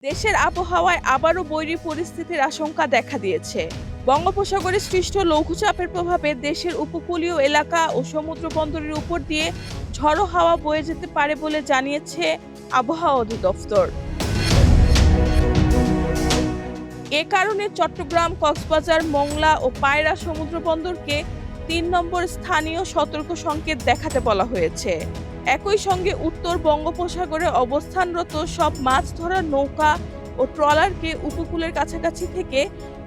দেশের আবহাওয়ায় আবারও বৈরী পরিস্থিতির আশঙ্কা দেখা দিয়েছে। বঙ্গোপসাগরে সৃষ্ট লঘুচাপের প্রভাবে দেশের উপকূলীয় এলাকা ও সমুদ্র বন্দরের উপর দিয়ে ঝড়ো হাওয়া বয়ে যেতে পারে বলে জানিয়েছে আবহাওয়া অধিদপ্তর। এ কারণে চট্টগ্রাম, কক্সবাজার, মোংলা ও পায়রা সমুদ্র বন্দরকে ৩ নম্বর স্থানীয় সতর্ক সংকেত দেখাতে বলা হয়েছে। একই সঙ্গে উত্তর বঙ্গোপসাগরে অবস্থানরত সব মাছ ধরার নৌকা ও ট্রলারকে উপকূলের কাছাকাছি থেকে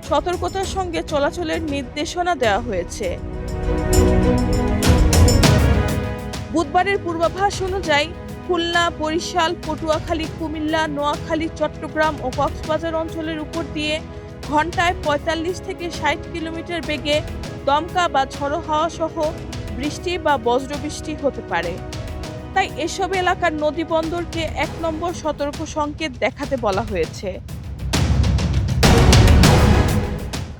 সতর্কতার সঙ্গে চলাচলের নির্দেশনা দেওয়া হয়েছে। বুধবারের পূর্বাভাস অনুযায়ী খুলনা, বরিশাল, পটুয়াখালী, কুমিল্লা, নোয়াখালী, চট্টগ্রাম ও কক্সবাজার অঞ্চলের উপর দিয়ে ঘন্টায় ৪৫ থেকে ৬০ কিলোমিটার বেগে দমকা বা ঝড়ো হাওয়া সহ বৃষ্টি বা বজ্রবৃষ্টি হতে পারে। তাই এসব এলাকার নদী বন্দরকে ১ নম্বর সতর্ক সংকেত দেখাতে বলা হয়েছে।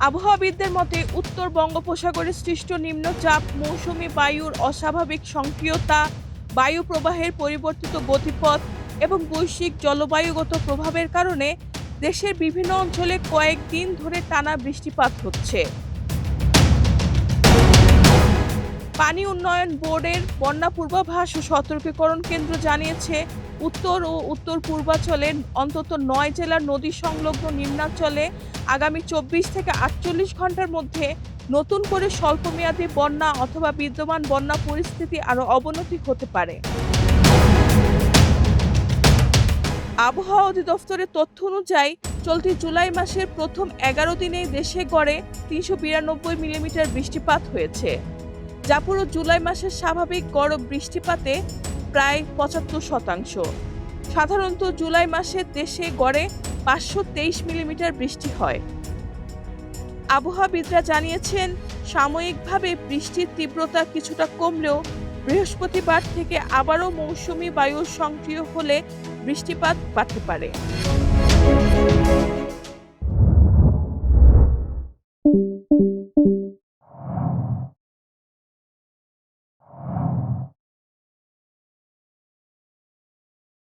আবহাওয়াবিদদের মতে উত্তর বঙ্গোপসাগরে সৃষ্ট নিম্নচাপ, মৌসুমী বায়ুর অস্বাভাবিক সক্রিয়তা, বায়ু প্রবাহের পরিবর্তিত গতিপথ এবং বৈশ্বিক জলবায়ুগত প্রভাবের কারণে দেশের বিভিন্ন অঞ্চলে কয়েকদিন ধরে টানা বৃষ্টিপাত হচ্ছে। পানি উন্নয়ন বোর্ডের বন্যা পূর্বাভাস ও সতর্কীকরণ কেন্দ্র জানিয়েছে, উত্তর ও উত্তর পূর্বাঞ্চলের অন্তত ৯ জেলার নদী সংলগ্ন নিম্নাঞ্চলে আগামী ২৪ থেকে ৪৮ ঘন্টার মধ্যে নতুন করে স্বল্পমেয়াদী বন্যা অথবা বিদ্যমান বন্যা পরিস্থিতি আরও অবনতি হতে পারে। আবহাওয়া অধিদপ্তরের তথ্য অনুযায়ী চলতি জুলাই মাসের প্রথম ১১ দিনেই দেশে গড়ে ৩৯২ মিলিমিটার বৃষ্টিপাত হয়েছে, যা পুরো জুলাই মাসের স্বাভাবিক গড় বৃষ্টিপাতে প্রায় ৭৫%। সাধারণত জুলাই মাসে দেশে গড়ে ৫২৩ মিলিমিটার বৃষ্টি হয়। আবহাওয়াবিদরা জানিয়েছেন, সাময়িকভাবে বৃষ্টির তীব্রতা কিছুটা কমলেও বৃহস্পতিবার থেকে আবারও মৌসুমী বায়ু সক্রিয় হলে বৃষ্টিপাত বাড়তে পারে।